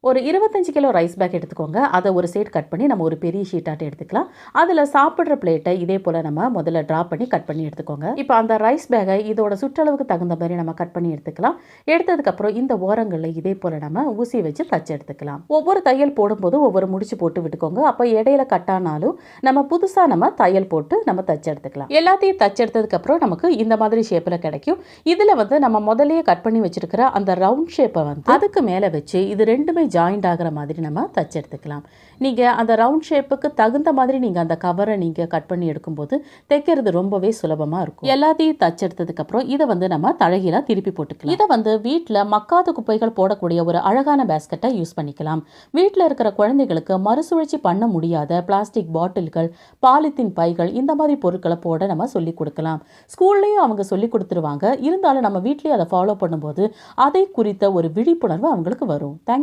ஒரு 25 kilo rice back எடுத்துக்கோங்க. அதை ஒரு சைடு கட் பண்ணி நம்ம ஒரு பெரிய ஷீட்டாட்ட எடுத்துக்கலாம். அதில் சாப்பிட்ற பிளேட்டை இதே போல் நம்ம முதல்ல ட்ராப் பண்ணி கட் பண்ணி எடுத்துக்கோங்க. இப்போ அந்த ரைஸ் பேக்கை இதோட சுற்றளவுக்கு தகுந்த மாதிரி நம்ம கட் பண்ணி எடுத்துக்கலாம். எடுத்ததுக்கப்புறம் இந்த ஓரங்களில் இதே போல் நம்ம ஊசி வச்சு தச்சு எடுத்துக்கலாம். ஒவ்வொரு தையல் போடும்போது ஒவ்வொரு முடிச்சு போட்டு விட்டுக்கோங்க. அப்போ இடையில கட்டானாலும் நம்ம புதுசாக நம்ம தையல் போட்டு நம்ம தச்சு எடுத்துக்கலாம். எல்லாத்தையும் தச்சு எடுத்ததுக்கப்புறம் நமக்கு இந்த மாதிரி ஷேப்பில் கிடைக்கும். இதில் நம்ம முதலையே கட் பண்ணி வச்சிருக்கிற அந்த ரவுண்ட் ஷேப்பை அதுக்கு மேலே வச்சு இது ரெண்டுமே ஜாயிண்ட் ஆகிற மாதிரி நம்ம தச்சு எடுத்துக்கலாம். நீங்கள் அந்த ரவுண்ட் ஷேப்புக்கு தகுந்த மாதிரி நீங்கள் அந்த கவரை நீங்கள் கட் பண்ணி எடுக்கும்போது தைக்கிறது ரொம்பவே சுலபமாக இருக்கும். எல்லாத்தையும் தச்சு எடுத்ததுக்கப்புறம் இதை நம்ம தழகிலாம் திருப்பி போட்டுக்கலாம். இதை வீட்டில் மக்காத குப்பைகள் போடக்கூடிய ஒரு அழகான பேஸ்கெட்டை யூஸ் பண்ணிக்கலாம். வீட்டில் இருக்கிற குழந்தைகளுக்கு மறுசுழற்சி பண்ண முடியாத பிளாஸ்டிக் பாட்டில்கள், பாலித்தீன் பைகள் இந்த மாதிரி பொருட்களை போட நம்ம சொல்லி கொடுக்கலாம். ஸ்கூல்லையும் அவங்க சொல்லி கொடுத்துருவாங்க. இருந்தாலும் நம்ம வீட்லேயே அதை ஃபாலோ பண்ணும்போது அதை குறித்த ஒரு விழிப்புணர்வு அவங்களுக்கு வரும்.